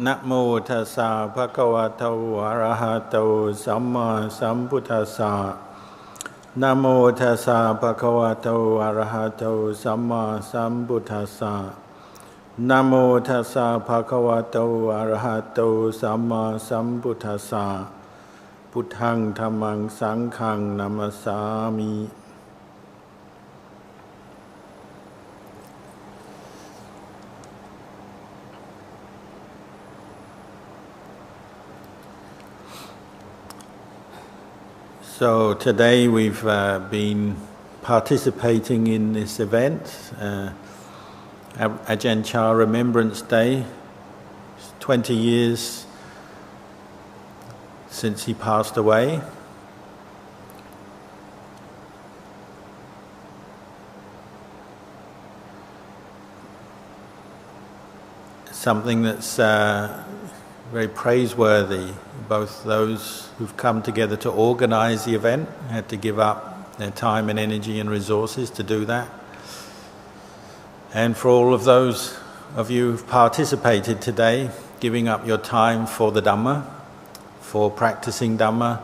นะโมตัสสะภะคะวะโตอะระหะโตสัมมาสัมพุทธัสสะนะโมตัสสะภะคะวะโตอะระหะโตสัมมาสัมพุทธัสสะนะโมตัสสะภะคะวะโตอะระหะโตสัมมาสัมพุทธัสสะพุทธังธัมมังสังฆังนะมัสสามิ So today we've been participating in this event, Ajahn Chah Remembrance Day. It's 20 years since he passed away. Something that's very praiseworthy. Both those who've come together to organize the event had to give up their time and energy and resources to do that. And for all of those of you who've participated today, giving up your time for the Dhamma, for practicing Dhamma,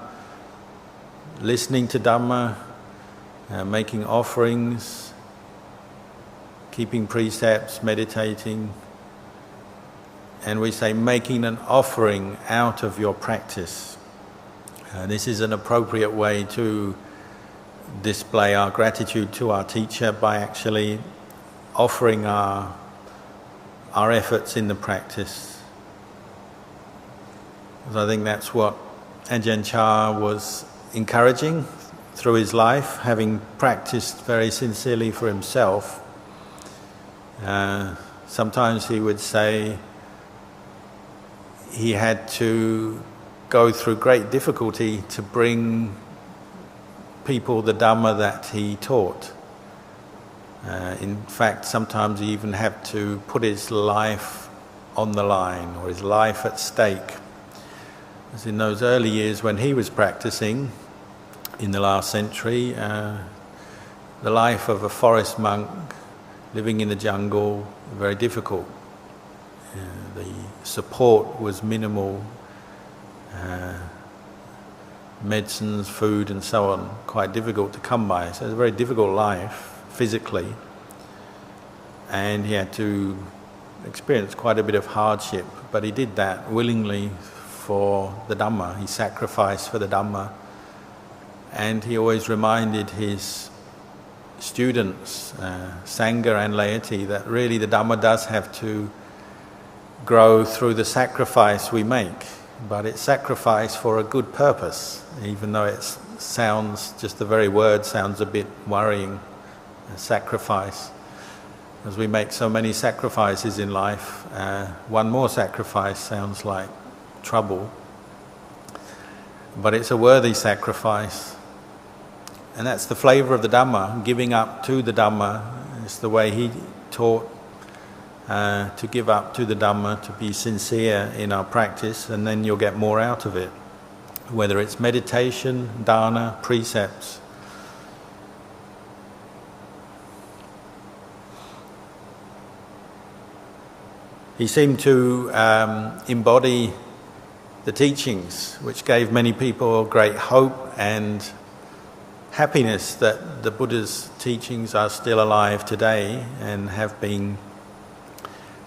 listening to Dhamma, making offerings, keeping precepts, meditating, and we say making an offering out of your practice. This is an appropriate way to display our gratitude to our teacher by actually offering our efforts in the practice. So I think that's what Ajahn Chah was encouraging through his life, having practiced very sincerely for himself. Sometimes he would say he had to go through great difficulty to bring people the Dhamma that he taught. In fact, sometimes he even had to put his life on the line or his life at stake. As in those early years when he was practicing in the last century, the life of a forest monk living in the jungle, very difficult. The support was minimal, medicines, food and so on, quite difficult to come by. So it was a very difficult life physically, and he had to experience quite a bit of hardship, but he did that willingly for the Dhamma. He sacrificed for the Dhamma, and he always reminded his students, Sangha and laity, that really the Dhamma does have to grow through the sacrifice we make, but it's sacrifice for a good purpose, even though it sounds, just the very word sounds a bit worrying, sacrifice. As we make so many sacrifices in life, one more sacrifice sounds like trouble, but it's a worthy sacrifice. And that's the flavour of the Dhamma, giving up to the Dhamma. It's the way he taught, to give up to the Dhamma, to be sincere in our practice, and then you'll get more out of it, whether it's meditation, dana, precepts. He seemed to embody the teachings, which gave many people great hope and happiness that the Buddha's teachings are still alive today and have been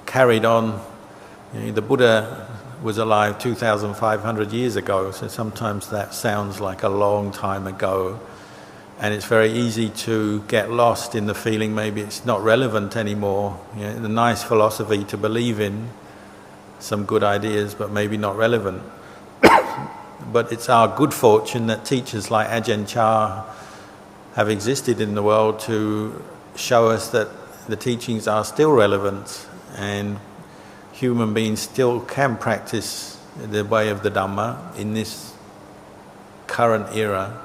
carried on. The Buddha was alive 2,500 years ago, so sometimes that sounds like a long time ago, and it's very easy to get lost in the feeling maybe it's not relevant anymore. The nice philosophy to believe in, some good ideas, but maybe not relevant. But it's our good fortune that teachers like Ajahn Chah have existed in the world to show us that the teachings are still relevant, and human beings still can practice the way of the Dhamma in this current era.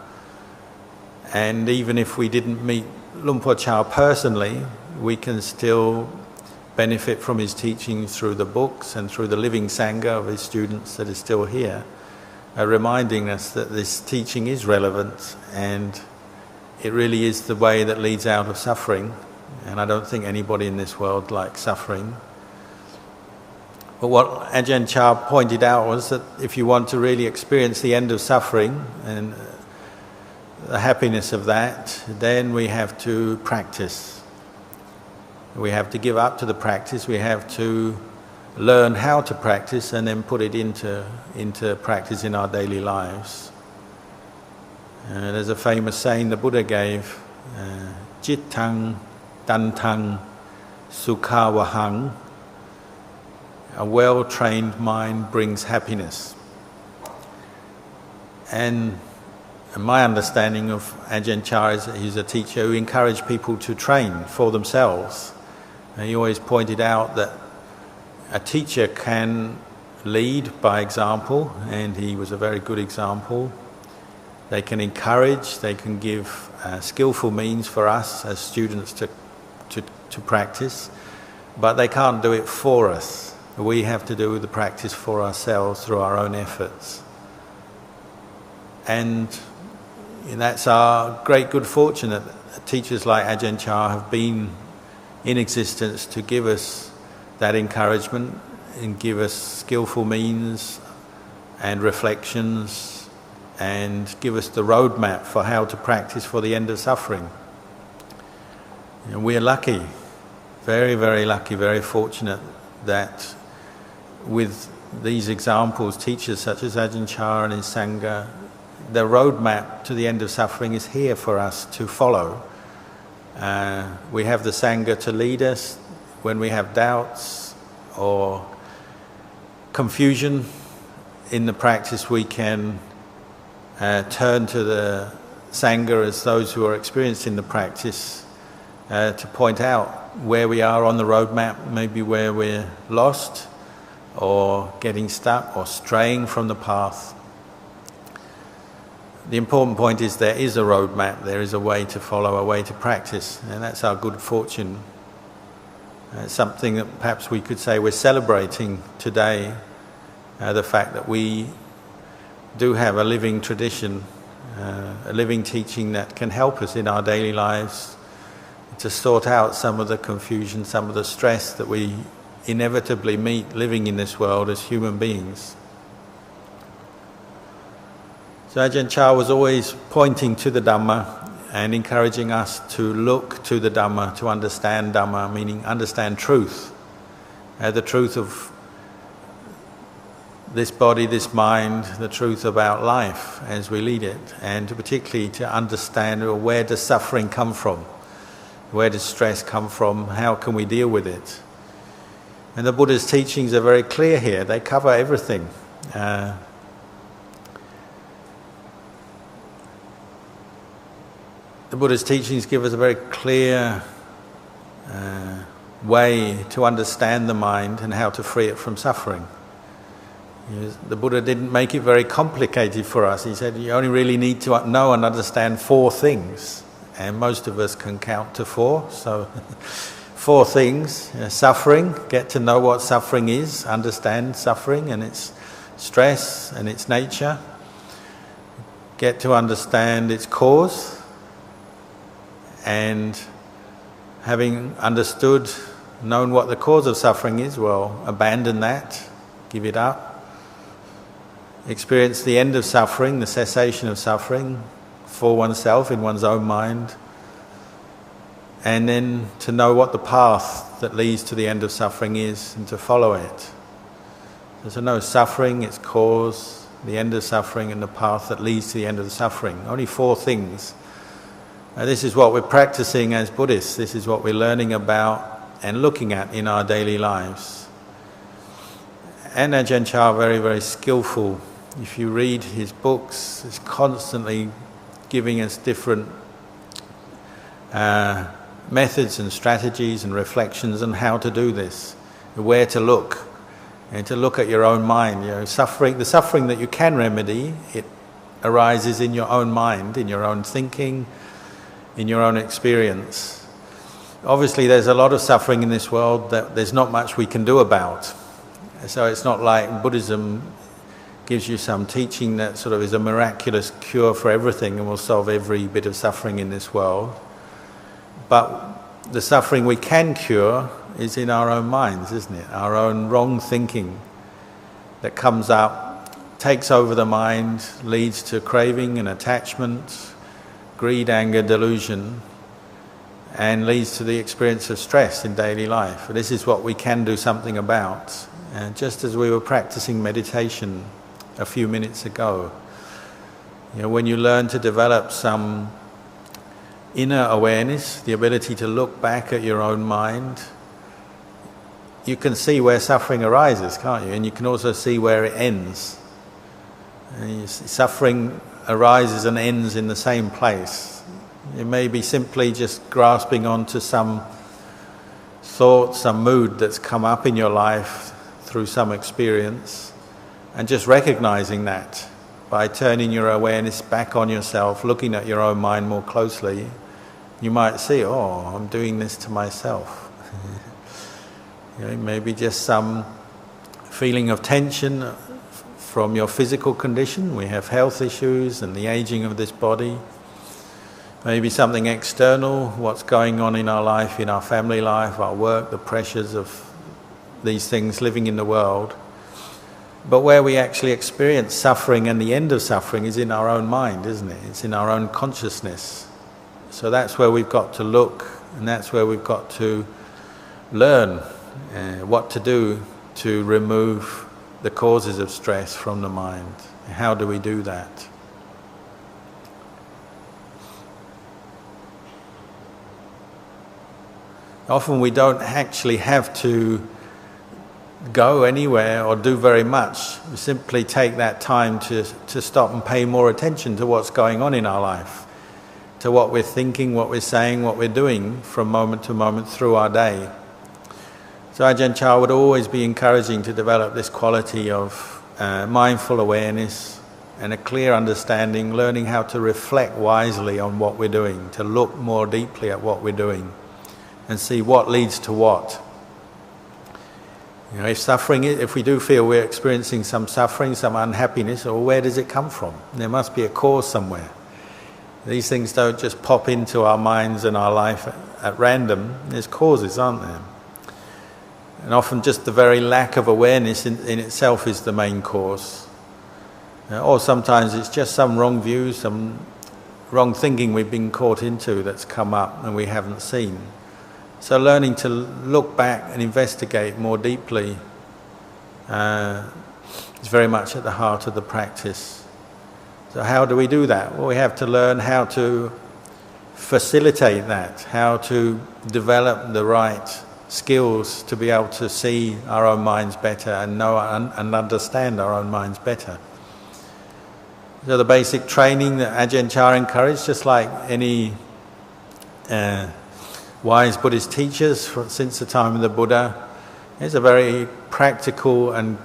And even if we didn't meet Luang Por Chah personally, we can still benefit from his teachings through the books and through the living Sangha of his students that is still here, reminding us that this teaching is relevant and it really is the way that leads out of suffering. And I don't think anybody in this world likes suffering. But what Ajahn Chah pointed out was that if you want to really experience the end of suffering and the happiness of that, then we have to practice. We have to give up to the practice, we have to learn how to practice and then put it into practice in our daily lives. There's a famous saying the Buddha gave, Jittang Dantang Sukhavahang, a well-trained mind brings happiness. And my understanding of Ajahn Chah is that he's a teacher who encouraged people to train for themselves. And he always pointed out that a teacher can lead by example, and he was a very good example. They can encourage, they can give skillful means for us as students to practice, but they can't do it for us. We have to do the practice for ourselves through our own efforts. And that's our great good fortune that teachers like Ajahn Chah have been in existence to give us that encouragement and give us skillful means and reflections and give us the roadmap for how to practice for the end of suffering. And we are lucky, very, very lucky, very fortunate that with these examples, teachers such as Ajahn Chah and his Sangha, the roadmap to the end of suffering is here for us to follow. We have the Sangha to lead us when we have doubts or confusion in the practice. We can turn to the Sangha as those who are experienced in the practice to point out where we are on the roadmap, maybe where we're lost or getting stuck or straying from the path. The important point is there is a roadmap, there is a way to follow, a way to practice, and that's our good fortune. It's something that perhaps we could say we're celebrating today, the fact that we do have a living tradition, a living teaching that can help us in our daily lives to sort out some of the confusion, some of the stress that we inevitably meet living in this world as human beings. So Ajahn Chah was always pointing to the Dhamma and encouraging us to look to the Dhamma, to understand Dhamma, meaning understand truth, the truth of this body, this mind, the truth about life as we lead it, and particularly to understand where does suffering come from, where does stress come from, how can we deal with it. And the Buddha's teachings are very clear here, they cover everything. The Buddha's teachings give us a very clear way to understand the mind and how to free it from suffering. The Buddha didn't make it very complicated for us. He said you only really need to know and understand 4 things, and most of us can count to 4. So 4 things: suffering, get to know what suffering is, understand suffering and its stress and its nature, get to understand its cause, and having understood, known what the cause of suffering is, well, abandon that, give it up. Experience the end of suffering, the cessation of suffering for oneself in one's own mind. And then to know what the path that leads to the end of suffering is and to follow it. So to know suffering, its cause, the end of suffering, and the path that leads to the end of the suffering. Only 4 things. This is what we're practicing as Buddhists. This is what we're learning about and looking at in our daily lives. And Ajahn Chah, very, very skillful. If you read his books, he's constantly giving us different methods and strategies and reflections on how to do this, where to look, and to look at your own mind. Suffering, the suffering that you can remedy, it arises in your own mind, in your own thinking, in your own experience. Obviously there's a lot of suffering in this world that there's not much we can do about. So it's not like Buddhism gives you some teaching that sort of is a miraculous cure for everything and will solve every bit of suffering in this world. But the suffering we can cure is in our own minds, isn't it? Our own wrong thinking that comes up, takes over the mind, leads to craving and attachment, greed, anger, delusion, and leads to the experience of stress in daily life. This is what we can do something about. And just as we were practicing meditation a few minutes ago, when you learn to develop some inner awareness, the ability to look back at your own mind, you can see where suffering arises, can't you? And you can also see where it ends. And suffering arises and ends in the same place. It may be simply just grasping onto some thought, some mood that's come up in your life through some experience, and just recognizing that by turning your awareness back on yourself, looking at your own mind more closely. You might see, oh, I'm doing this to myself. Maybe just some feeling of tension from your physical condition. We have health issues and the aging of this body. Maybe something external, what's going on in our life, in our family life, our work, the pressures of these things living in the world. But where we actually experience suffering and the end of suffering is in our own mind, isn't it? It's in our own consciousness. So that's where we've got to look, and that's where we've got to learn what to do to remove the causes of stress from the mind. How do we do that? Often we don't actually have to go anywhere or do very much. We simply take that time to stop and pay more attention to what's going on in our life, to what we're thinking, what we're saying, what we're doing from moment to moment through our day. So Ajahn Chah would always be encouraging to develop this quality of mindful awareness and a clear understanding, learning how to reflect wisely on what we're doing, to look more deeply at what we're doing and see what leads to what. If we do feel we're experiencing some suffering, some unhappiness, or where does it come from? There must be a cause somewhere. These things don't just pop into our minds and our life at random. There's causes, aren't there? And often just the very lack of awareness in itself is the main cause. Or sometimes it's just some wrong view, some wrong thinking we've been caught into that's come up and we haven't seen. So learning to look back and investigate more deeply is very much at the heart of the practice. So how do we do that? Well, we have to learn how to facilitate that, how to develop the right skills to be able to see our own minds better and know and understand our own minds better. So the basic training that Ajahn Chah encouraged, just like any wise Buddhist teachers since the time of the Buddha, is a very practical and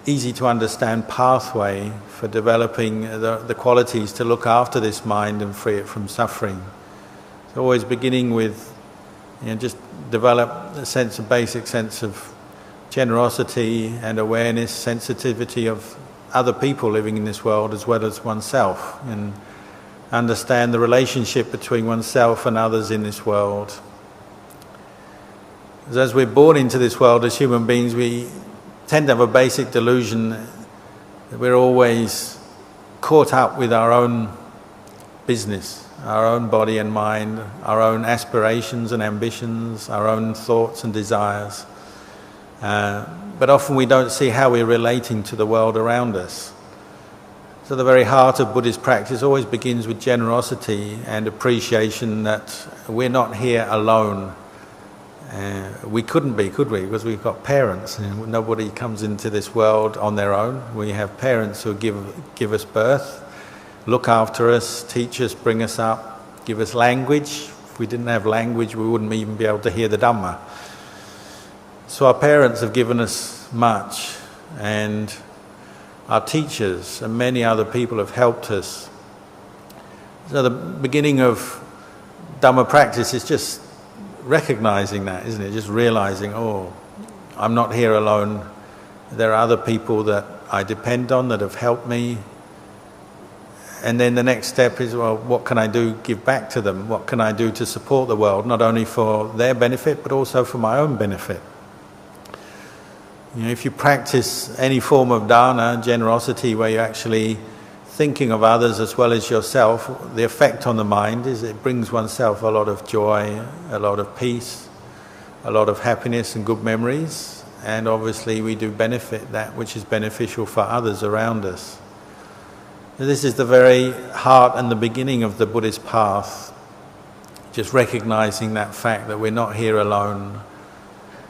easy to understand pathway for developing the qualities to look after this mind and free it from suffering. So always beginning with just develop a basic sense of generosity and awareness, sensitivity of other people living in this world as well as oneself, and understand the relationship between oneself and others in this world. As we're born into this world as human beings, we tend to have a basic delusion that we're always caught up with our own business, our own body and mind, our own aspirations and ambitions, our own thoughts and desires. But often we don't see how we're relating to the world around us. So the very heart of Buddhist practice always begins with generosity and appreciation that we're not here alone. We couldn't be, could we? Because we've got parents. Nobody comes into this world on their own. We have parents who give us birth, look after us, teach us, bring us up, give us language. If we didn't have language, we wouldn't even be able to hear the Dhamma. So our parents have given us much, and our teachers and many other people have helped us. So the beginning of Dhamma practice is just recognizing that, isn't it? Just realizing, oh, I'm not here alone. There are other people that I depend on that have helped me. And then the next step is, well, what can I do, give back to them? What can I do to support the world, not only for their benefit, but also for my own benefit? You know, if you practice any form of dana, generosity, where you're actually thinking of others as well as yourself, the effect on the mind is it brings oneself a lot of joy, a lot of peace, a lot of happiness and good memories. And obviously we do benefit that which is beneficial for others around us. This is the very heart and the beginning of the Buddhist path, just recognizing that fact that we're not here alone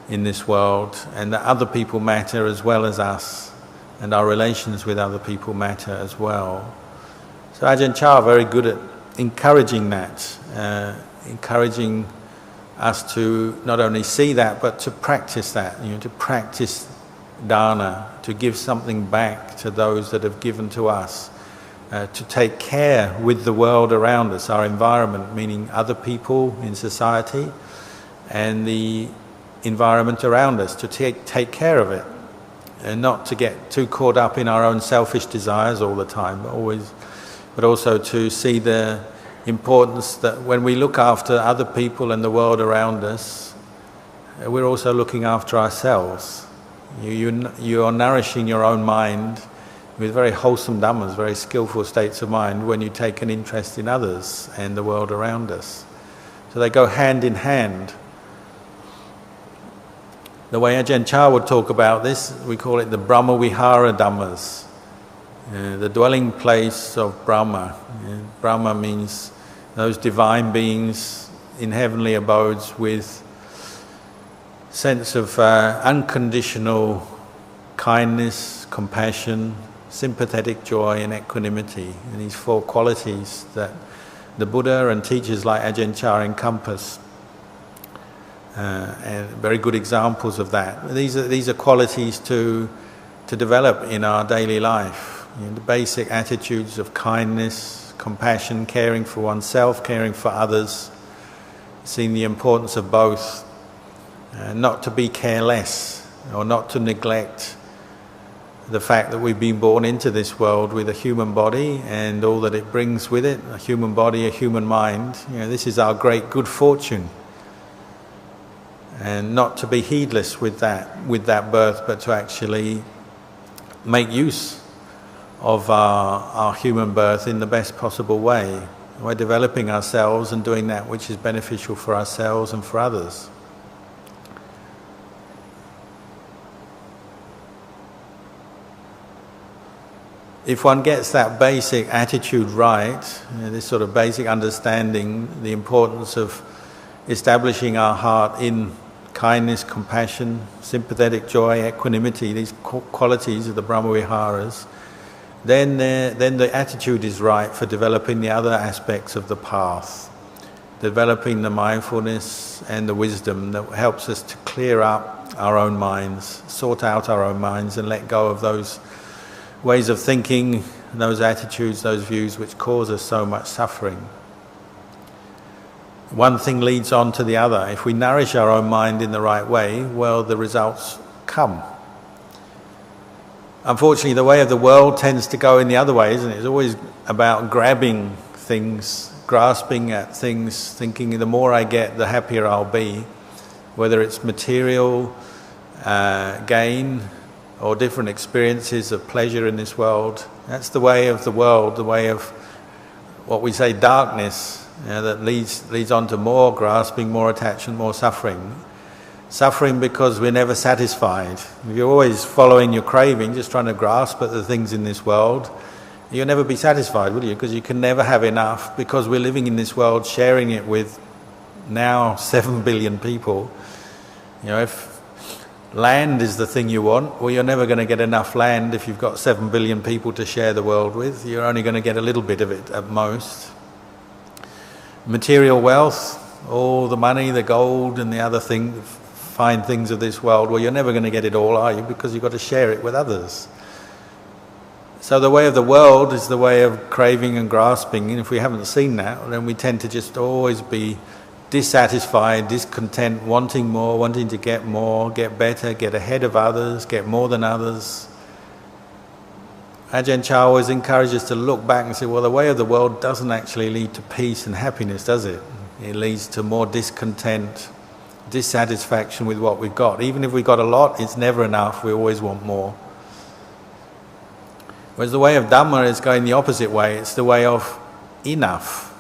in this world, and that other people matter as well as us, and our relations with other people matter as well. So Ajahn Chah very good at encouraging that, encouraging us to not only see that, but to practice that, you know, to practice dana, to give something back to those that have given to us. To take care with the world around us, our environment, meaning other people in society, and the environment around us, to take care of it, and not to get too caught up in our own selfish desires all the time, but also to see the importance that when we look after other people and the world around us, we're also looking after ourselves. You are nourishing your own mind with very wholesome dhammas, very skillful states of mind, when you take an interest in others and the world around us. So they go hand in hand. The way Ajahn Chah would talk about this, we call it the Brahma Vihara Dhammas, the dwelling place of Brahma. Brahma means those divine beings in heavenly abodes with sense of unconditional kindness, compassion, sympathetic joy and equanimity, and these four qualities that the Buddha and teachers like Ajahn Chah encompass, and very good examples of that. These are qualities to develop in our daily life. You know, the basic attitudes of kindness, compassion, caring for oneself, caring for others, seeing the importance of both, not to be careless or not to neglect the fact that we've been born into this world with a human body and all that it brings with it, a human body, a human mind. You know, this is our great good fortune. And not to be heedless with that birth, but to actually make use of our human birth in the best possible way. We're developing ourselves and doing that which is beneficial for ourselves and for others. If one gets that basic attitude right, you know, this sort of basic understanding, the importance of establishing our heart in kindness, compassion, sympathetic joy, equanimity, these qualities of the Brahma Viharas, then the attitude is right for developing the other aspects of the path, developing the mindfulness and the wisdom that helps us to clear up our own minds, sort out our own minds and let go of those ways of thinking, those attitudes, those views which cause us so much suffering. One thing leads on to the other. If we nourish our own mind in the right way, well, the results come. Unfortunately, the way of the world tends to go in the other way, isn't it? It's always about grabbing things, grasping at things, thinking the more I get, the happier I'll be. Whether it's material gain or different experiences of pleasure in this world. That's the way of the world, the way of what we say darkness, you know, that leads on to more grasping, more attachment, more suffering. Suffering because we're never satisfied. If you're always following your craving, just trying to grasp at the things in this world, you'll never be satisfied, will you? Because you can never have enough, because we're living in this world, sharing it with now 7 billion people. You know, if land is the thing you want, well, you're never going to get enough land if you've got 7 billion people to share the world with. You're only going to get a little bit of it at most. Material wealth, all the money, the gold and the other fine things of this world, well, you're never going to get it all, are you? Because you've got to share it with others. So the way of the world is the way of craving and grasping, and if we haven't seen that, then we tend to just always be dissatisfied, discontent, wanting more, wanting to get more, get better, get ahead of others, get more than others. Ajahn Chah always encourages us to look back and say, well, the way of the world doesn't actually lead to peace and happiness, does it? It leads to more discontent, dissatisfaction with what we've got. Even if we've got a lot, it's never enough. We always want more. Whereas the way of Dhamma is going the opposite way. It's the way of enough.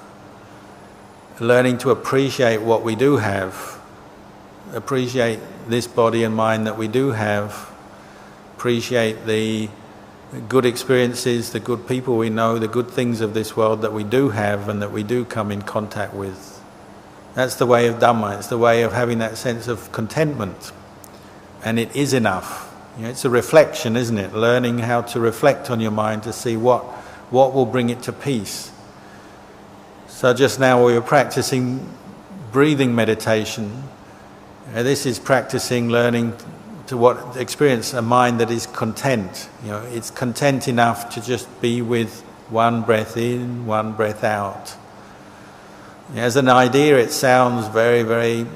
Learning to appreciate what we do have. Appreciate this body and mind that we do have. Appreciate the good experiences, the good people we know, the good things of this world that we do have and that we do come in contact with. That's the way of Dhamma. It's the way of having that sense of contentment. And it is enough. You know, it's a reflection, isn't it? Learning how to reflect on your mind to see what will bring it to peace. So just now we were practicing breathing meditation. This is practicing learning to experience a mind that is content. You know, it's content enough to just be with one breath in, one breath out. As an idea, it sounds very, very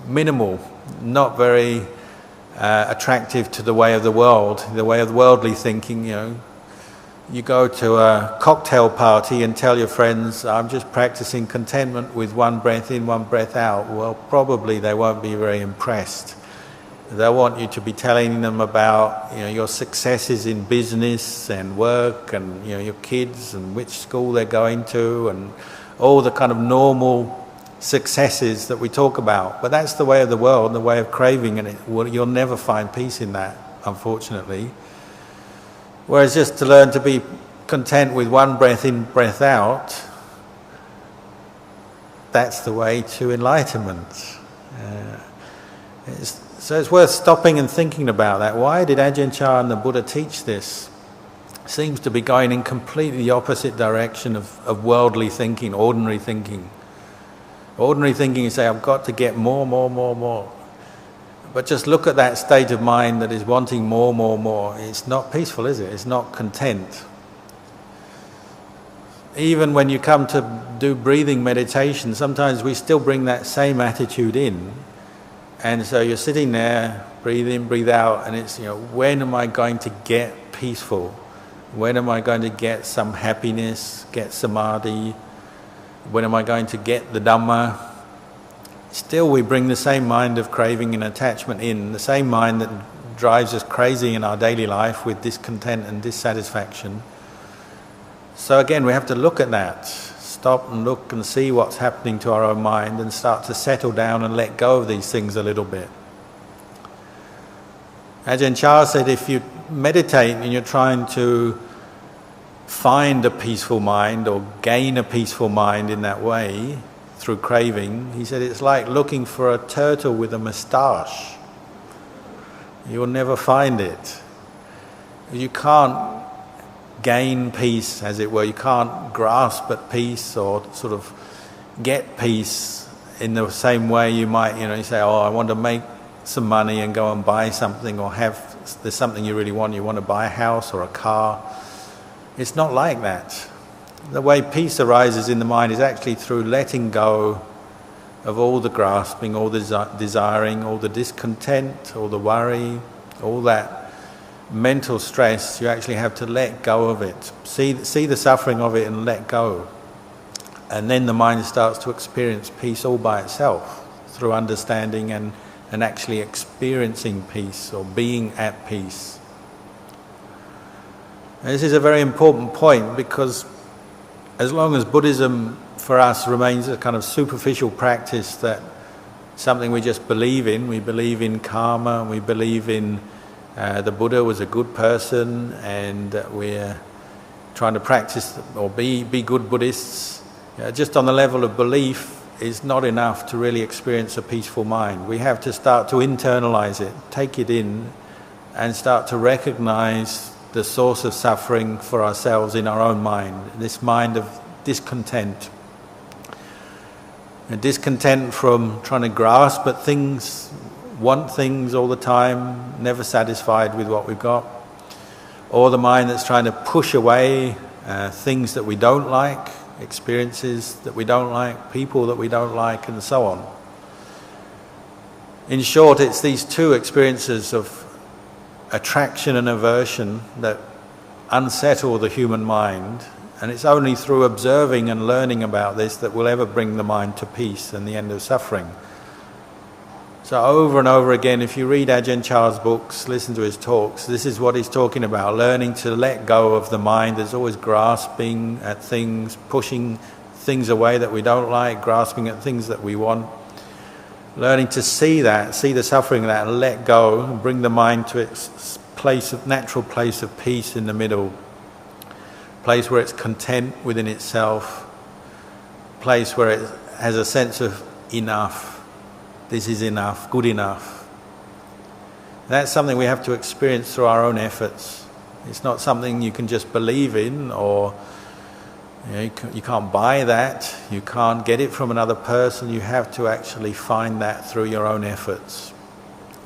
minimal, not very attractive to the way of the world, the way of worldly thinking. You know, you go to a cocktail party and tell your friends, I'm just practicing contentment with one breath in, one breath out. Well, probably they won't be very impressed. They'll want you to be telling them about, you know, your successes in business and work and, you know, your kids and which school they're going to and all the kind of normal successes that we talk about. But that's the way of the world, the way of craving, and you'll never find peace in that, unfortunately. Whereas just to learn to be content with one breath in, breath out, that's the way to enlightenment. So it's worth stopping and thinking about that. Why did Ajahn Chah and the Buddha teach this? Seems to be going in completely the opposite direction of worldly thinking, ordinary thinking. Ordinary thinking, you say, I've got to get more, more, more, more. But just look at that state of mind that is wanting more, more, more. It's not peaceful, is it? It's not content. Even when you come to do breathing meditation, sometimes we still bring that same attitude in. And so you're sitting there, breathe in, breathe out, and it's, you know, when am I going to get peaceful? When am I going to get some happiness, get samadhi? When am I going to get the Dhamma? Still we bring the same mind of craving and attachment in, the same mind that drives us crazy in our daily life with discontent and dissatisfaction. So again, we have to look at that. Stop and look and see what's happening to our own mind and start to settle down and let go of these things a little bit. Ajahn Chah said if you meditate and you're trying to find a peaceful mind or gain a peaceful mind in that way through craving, he said it's like looking for a turtle with a moustache. You'll never find it. You can't gain peace, as it were. You can't grasp at peace or sort of get peace in the same way you might, you know, you say, oh, I want to make some money and go and buy something, or there's something you really want, you want to buy a house or a car. It's not like that. The way peace arises in the mind is actually through letting go of all the grasping, all the desiring, all the discontent, all the worry, all that mental stress. You actually have to let go of it. See the suffering of it and let go. And then the mind starts to experience peace all by itself through understanding and actually experiencing peace or being at peace. And this is a very important point, because as long as Buddhism for us remains a kind of superficial practice, that something we just believe in, we believe in karma, we believe in the Buddha was a good person, and we're trying to practice or be good Buddhists. Just on the level of belief is not enough to really experience a peaceful mind. We have to start to internalize it, take it in, and start to recognize the source of suffering for ourselves in our own mind, this mind of discontent. A discontent from trying to grasp at things, want things all the time, never satisfied with what we've got, or the mind that's trying to push away things that we don't like, experiences that we don't like, people that we don't like, and so on. In short, it's these two experiences of attraction and aversion that unsettle the human mind, and it's only through observing and learning about this that we'll ever bring the mind to peace and the end of suffering. So over and over again, if you read Ajahn Chah's books, listen to his talks, this is what he's talking about, learning to let go of the mind. There's always grasping at things, pushing things away that we don't like, grasping at things that we want. Learning to see that, see the suffering of that, and let go, and bring the mind to its natural place of peace in the middle. Place where it's content within itself. Place where it has a sense of enough. This is enough, good enough. That's something we have to experience through our own efforts. It's not something you can just believe in, or you can't buy that, you can't get it from another person. You have to actually find that through your own efforts.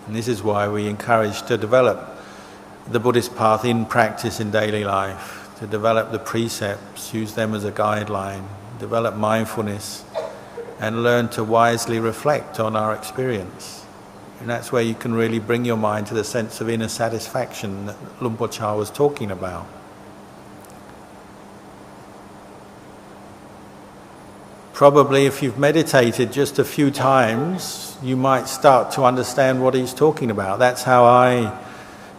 And this is why we encourage to develop the Buddhist path in practice in daily life, to develop the precepts, use them as a guideline, develop mindfulness, and learn to wisely reflect on our experience. And that's where you can really bring your mind to the sense of inner satisfaction that Luang Por Chah was talking about. Probably if you've meditated just a few times, you might start to understand what he's talking about. That's how I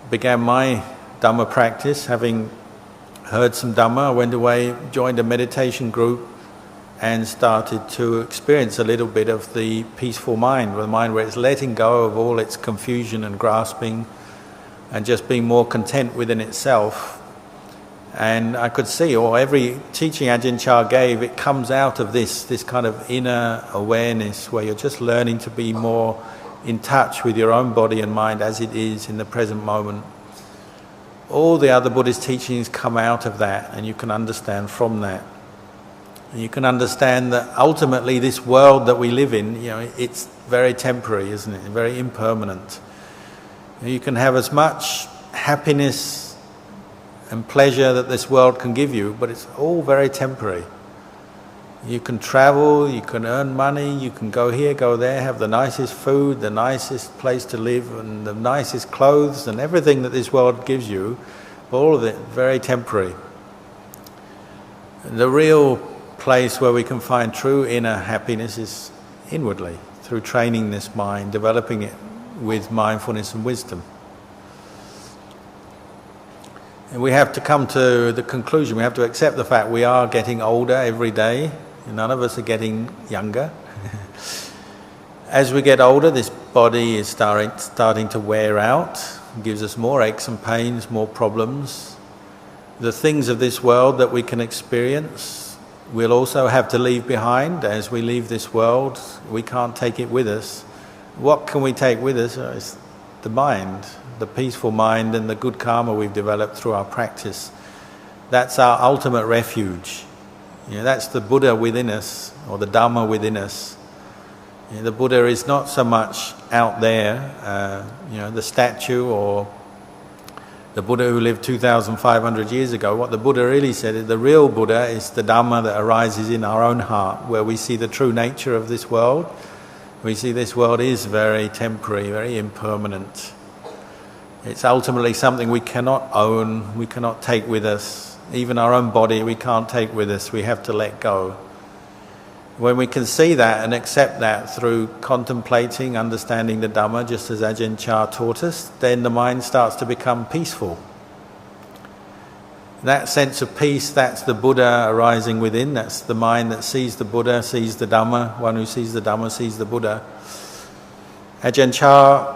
began my Dhamma practice. Having heard some Dhamma, I went away, joined a meditation group, and started to experience a little bit of the peaceful mind, the mind where it's letting go of all its confusion and grasping and just being more content within itself. And I could see, or every teaching Ajahn Chah gave, it comes out of this kind of inner awareness where you're just learning to be more in touch with your own body and mind as it is in the present moment. All the other Buddhist teachings come out of that, and you can understand from that. And you can understand that ultimately this world that we live in, it's very temporary, isn't it? Very impermanent. You can have as much happiness and pleasure that this world can give you, but it's all very temporary. You can travel, you can earn money, you can go here, go there, have the nicest food, the nicest place to live, and the nicest clothes, and everything that this world gives you, but all of it very temporary. The real place where we can find true inner happiness is inwardly, through training this mind, developing it with mindfulness and wisdom. And we have to come to the conclusion, we have to accept the fact we are getting older every day. None of us are getting younger. As we get older, this body is starting to wear out, gives us more aches and pains, more problems. The things of this world that we can experience, we'll also have to leave behind. As we leave this world, we can't take it with us. What can we take with us? It's the mind, the peaceful mind and the good karma we've developed through our practice. That's our ultimate refuge. That's the Buddha within us, or the Dhamma within us. The Buddha is not so much out there, the statue or the Buddha who lived 2,500 years ago. What the Buddha really said is the real Buddha is the Dhamma that arises in our own heart, where we see the true nature of this world. We see this world is very temporary, very impermanent. It's ultimately something we cannot own, we cannot take with us. Even our own body we can't take with us, we have to let go. When we can see that and accept that through contemplating, understanding the Dhamma, just as Ajahn Chah taught us, then the mind starts to become peaceful. That sense of peace, that's the Buddha arising within, that's the mind that sees the Buddha, sees the Dhamma. One who sees the Dhamma sees the Buddha. Ajahn Chah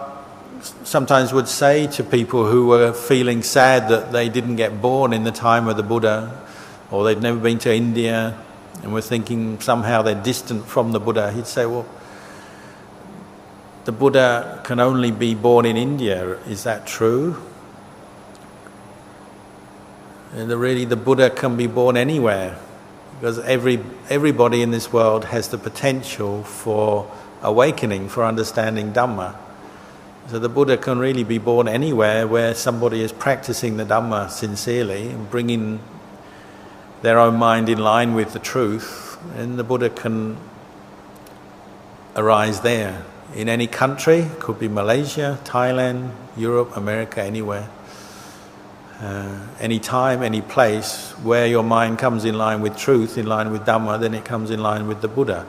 sometimes would say to people who were feeling sad that they didn't get born in the time of the Buddha, or they'd never been to India, and were thinking somehow they're distant from the Buddha, he'd say, well, the Buddha can only be born in India, is that true? And really the Buddha can be born anywhere, because everybody in this world has the potential for awakening, for understanding Dhamma. So the Buddha can really be born anywhere where somebody is practicing the Dhamma sincerely and bringing their own mind in line with the truth, and the Buddha can arise there. In any country, could be Malaysia, Thailand, Europe, America, anywhere. any time, any place where your mind comes in line with truth, in line with Dhamma, then it comes in line with the Buddha.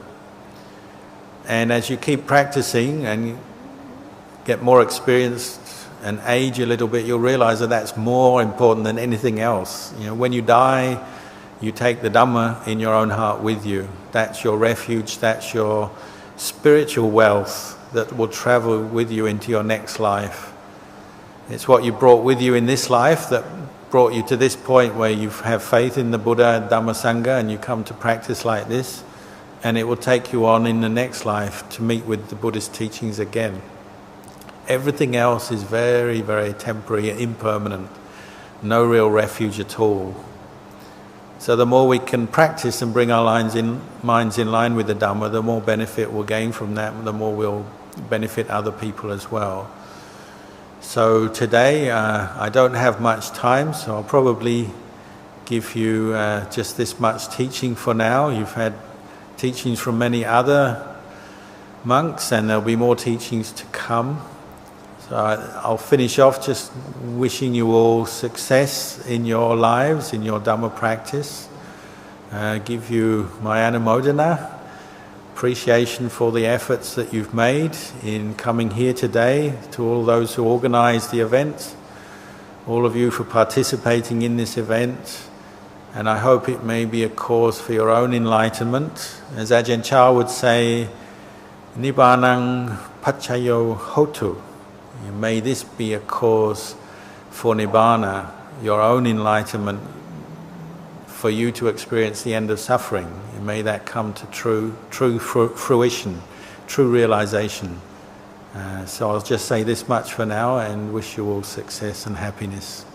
And as you keep practicing and get more experienced and age a little bit, you'll realize that that's more important than anything else. You know, when you die, you take the Dhamma in your own heart with you. That's your refuge, that's your spiritual wealth that will travel with you into your next life. It's what you brought with you in this life that brought you to this point where you have faith in the Buddha and Dhamma Sangha and you come to practice like this, and it will take you on in the next life to meet with the Buddhist teachings again. Everything else is very, very temporary and impermanent. No real refuge at all. So the more we can practice and bring our minds in line with the Dhamma, the more benefit we'll gain from that, the more we'll benefit other people as well. So today I don't have much time, so I'll probably give you just this much teaching for now. You've had teachings from many other monks and there'll be more teachings to come. So I'll finish off just wishing you all success in your lives, in your Dhamma practice. Give you my anumodana, appreciation for the efforts that you've made in coming here today, to all those who organised the event, all of you for participating in this event, and I hope it may be a cause for your own enlightenment. As Ajahn Chah would say, Nibbanang Pachayo Hotu. May this be a cause for Nibbana, your own enlightenment, for you to experience the end of suffering. And may that come to true fruition, true realization. So I'll just say this much for now and wish you all success and happiness.